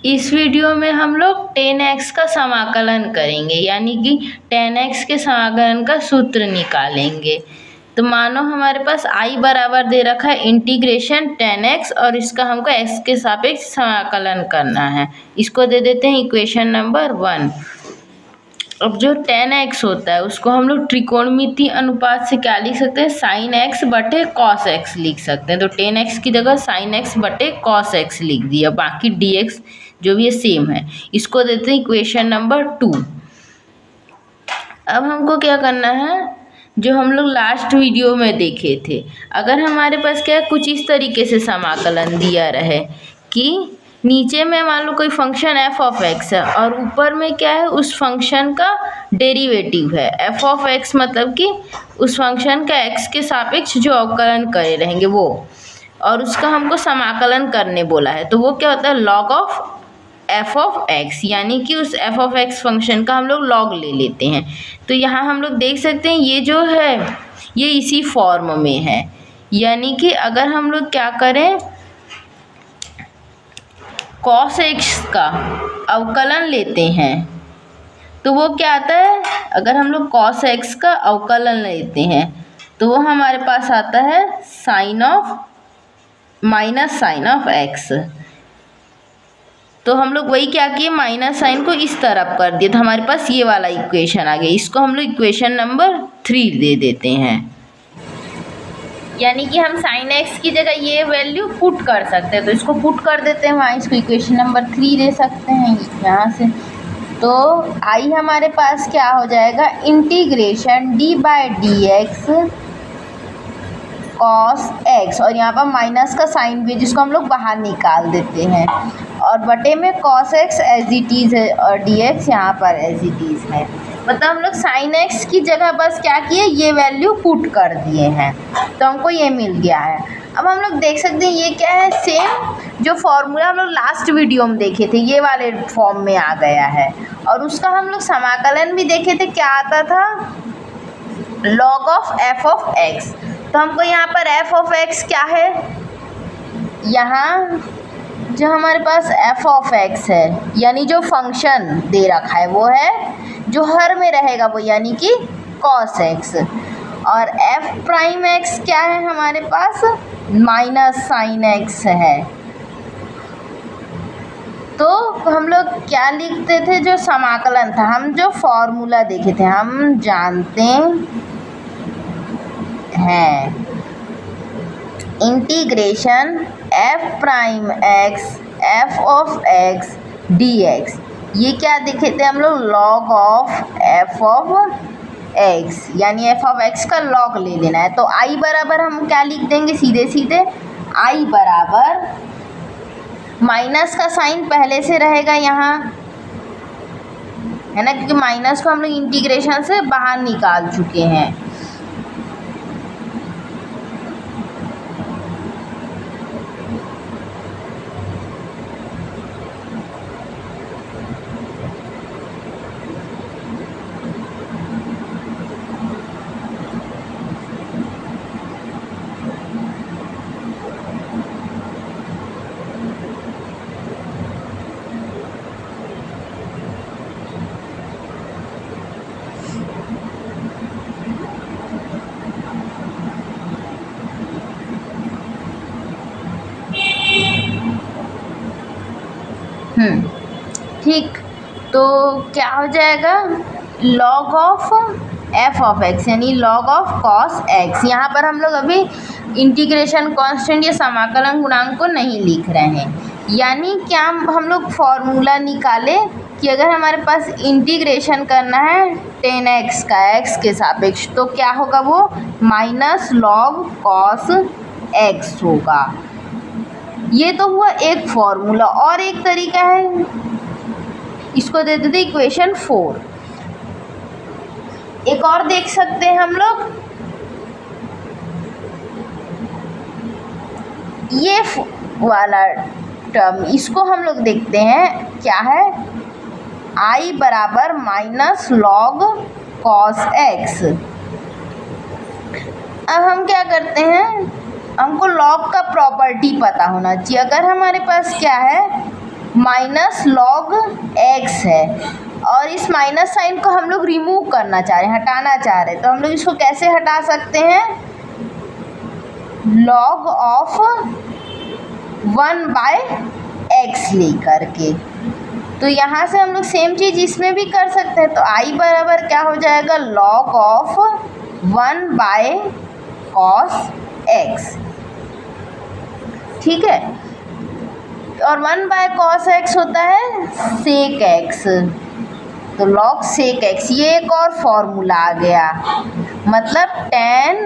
इस वीडियो में हम लोग 10x का समाकलन करेंगे, यानी कि 10x के समाकलन का सूत्र निकालेंगे। तो मानो हमारे पास i बराबर दे रखा है इंटीग्रेशन 10x और इसका हमको x के सापेक्ष समाकलन करना है। इसको दे देते हैं इक्वेशन नंबर 1। अब जो 10x होता है उसको हम लोग त्रिकोणमितीय अनुपात से क्या लिख सकते हैं, साइन x बटे कॉस x लिख सकते हैं। तो 10x की जगह साइन x बटे कॉस x लिख दिया, बाकी dx जो भी है सेम है। इसको देते हैं इक्वेशन नंबर 2। अब हमको क्या करना है, जो हम लोग लास्ट वीडियो में देखे थे, अगर हमारे पास क्या है कुछ इस तरीके से समाकलन दिया रहे कि नीचे में मान लो कोई फंक्शन f ऑफ x है और ऊपर में क्या है उस फंक्शन का डेरिवेटिव है। f ऑफ x मतलब कि उस फंक्शन का x के सापेक्ष जो अवकलन करे रहेंगे वो, और उसका हमको समाकलन करने बोला है। तो वो क्या होता है, log of f of x, यानी कि उस f ऑफ x फंक्शन का हम लोग लॉग ले लेते हैं। तो यहाँ हम लोग देख सकते हैं ये जो है ये इसी फॉर्म में है, यानी कि अगर हम लोग क्या करें cos x का अवकलन लेते हैं तो वो क्या आता है, अगर हम लोग cos x का अवकलन लेते हैं तो वो हमारे पास आता है sine of minus sine of x। तो हम लोग वही क्या किए, माइनस साइन को इस तरफ कर दिए तो हमारे पास ये वाला इक्वेशन आ गया। इसको हम लोग इक्वेशन नंबर 3 दे देते हैं, यानी कि हम साइन x की जगह ये वैल्यू पुट कर सकते हैं। तो इसको पुट कर देते हैं वहाँ, इसको इक्वेशन नंबर 3 दे सकते हैं यहाँ से। तो आई हमारे पास क्या हो जाएगा, इंटीग्रेशन d/dx cos x, और यहाँ पर माइनस का साइन भी जिसको हम लोग बाहर निकाल देते हैं, और बटे में cos x as it is है और dx यहाँ पर एज इट इज़ है। मतलब हम लोग साइन x की जगह बस क्या किए, ये वैल्यू पुट कर दिए हैं तो हमको ये मिल गया है। अब हम लोग देख सकते हैं ये क्या है, सेम जो फॉर्मूला हम लोग लास्ट वीडियो में देखे थे ये वाले फॉर्म में आ गया है, और उसका हम लोग समाकलन भी देखे थे, क्या आता था, log of f of x। तो हमको यहाँ पर f ऑफ x क्या है, यहाँ जो हमारे पास f ऑफ x है यानी जो फंक्शन दे रखा है वो है जो हर में रहेगा वो, यानी कि cos x, और f प्राइम x क्या है हमारे पास, माइनस साइन x है। तो हम लोग क्या लिखते थे, जो समाकलन था, हम जो फॉर्मूला देखे थे, हम जानते हैं integration f prime x f of x dx, ये क्या देखे थे हम लोग, log of f of x, यानी f ऑफ x का log ले लेना है। तो i बराबर हम क्या लिख देंगे, सीधे सीधे i बराबर माइनस का साइन पहले से रहेगा यहाँ है ना, क्योंकि माइनस को हम लोग इंटीग्रेशन से बाहर निकाल चुके हैं। ठीक, तो क्या हो जाएगा, log of f of x यानी log ऑफ cos x। यहाँ पर हम लोग अभी इंटीग्रेशन कांस्टेंट या समाकलन गुणांक को नहीं लिख रहे हैं, यानी क्या हम लोग फॉर्मूला निकाले कि अगर हमारे पास इंटीग्रेशन करना है 10x का x के सापेक्ष तो क्या होगा, वो माइनस log cos x होगा। ये तो हुआ एक फॉर्मूला, और एक तरीका है, इसको दे देते इक्वेशन 4। एक और देख सकते हैं हम लोग, ये वाला टर्म, इसको हम लोग देखते हैं क्या है, i बराबर माइनस log cos x। अब हम क्या करते हैं, हमको log का प्रॉपर्टी पता होना चाहिए। अगर हमारे पास क्या है, माइनस लॉग एक्स है और इस माइनस साइन को हम लोग रिमूव करना चाह रहे हैं, हटाना चाह रहे हैं, तो हम लोग इसको कैसे हटा सकते हैं? लॉग ऑफ 1/x लेकर के। तो यहाँ से हम लोग सेम चीज़ इसमें भी कर सकते हैं। तो आई बराबर क्या हो जाएगा? Log of 1/cos x। ठीक है, और 1/cos x होता है sec x, तो log sec x ये एक और फॉर्मूला आ गया, मतलब tan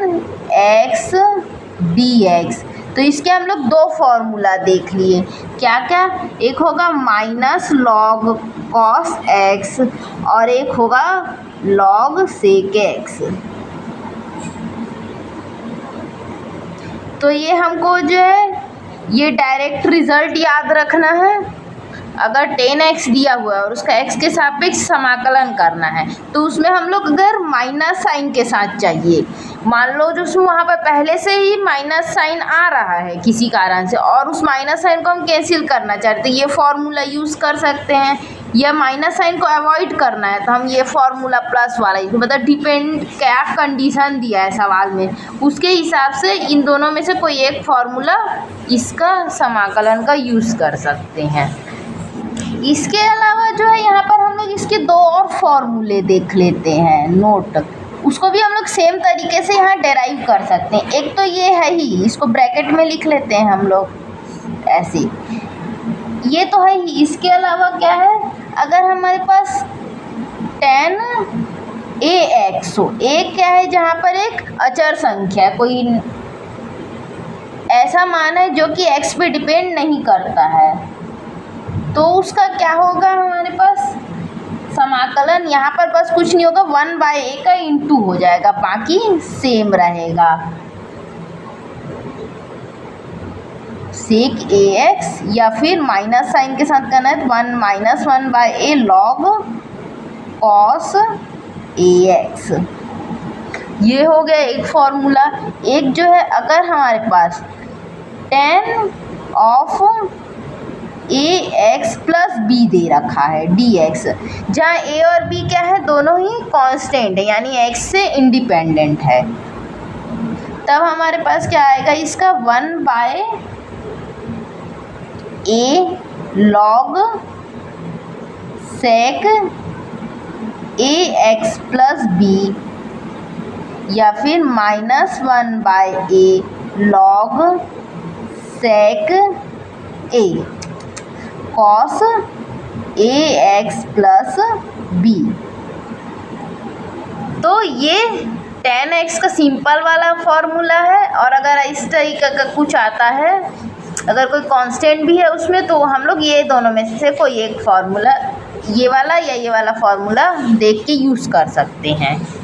x dx। तो इसके हम लोग दो फॉर्मूला देख लिए, क्या क्या? एक होगा माइनस लॉग cos x और एक होगा log sec x। तो ये हमको जो है ये डायरेक्ट रिजल्ट याद रखना है। अगर tan x दिया हुआ है और उसका x के सापेक्ष समाकलन करना है, तो उसमें हम लोग अगर माइनस साइन के साथ चाहिए, मान लो जो उसमें वहाँ पर पहले से ही माइनस साइन आ रहा है किसी कारण से और उस माइनस साइन को हम कैंसिल करना चाहते हैं, ये फॉर्मूला यूज़ कर सकते हैं। या माइनस साइन को अवॉइड करना है तो हम ये फॉर्मूला प्लस वाला, मतलब डिपेंड क्या कंडीशन दिया है सवाल में, उसके हिसाब से इन दोनों में से कोई एक फॉर्मूला इसका समाकलन का यूज़ कर सकते हैं। इसके अलावा जो है यहाँ पर हम लोग इसके दो और फॉर्मूले देख लेते हैं, नोट, उसको भी हम लोग सेम तरीके से यहाँ डेराइव कर सकते हैं। एक तो ये है ही, इसको ब्रैकेट में लिख लेते हैं हम लोग ऐसे, ये तो है ही। इसके अलावा क्या है, अगर हमारे पास tan ax हो, a क्या है? जहाँ पर एक अचर संख्या है, कोई ऐसा मान है जो कि x पे डिपेंड नहीं करता है, तो उसका क्या होगा हमारे पास समाकलन? यहाँ पर बस कुछ नहीं होगा, 1/a का इंटू हो जाएगा, बाकी सेम रहेगा। सेक ax या फिर माइनस साइन के साथ करना है तो 1 log cos ax, ये हो गया एक फॉर्मूला। एक जो है, अगर हमारे पास tan of ax plus b दे रखा है dx, जहाँ a और b क्या है? दोनों ही कांस्टेंट है, यानी x से इंडिपेंडेंट है, तब हमारे पास क्या आएगा? इसका 1/a log sec ax plus b या फिर -1/a log sec a cos ax plus b। तो ये tan x का सिंपल वाला फॉर्मूला है, और अगर इस तरीके का कुछ आता है, अगर कोई कांस्टेंट भी है उसमें, तो हम लोग ये दोनों में से कोई एक फार्मूला, ये वाला या ये वाला फार्मूला देख के यूज़ कर सकते हैं।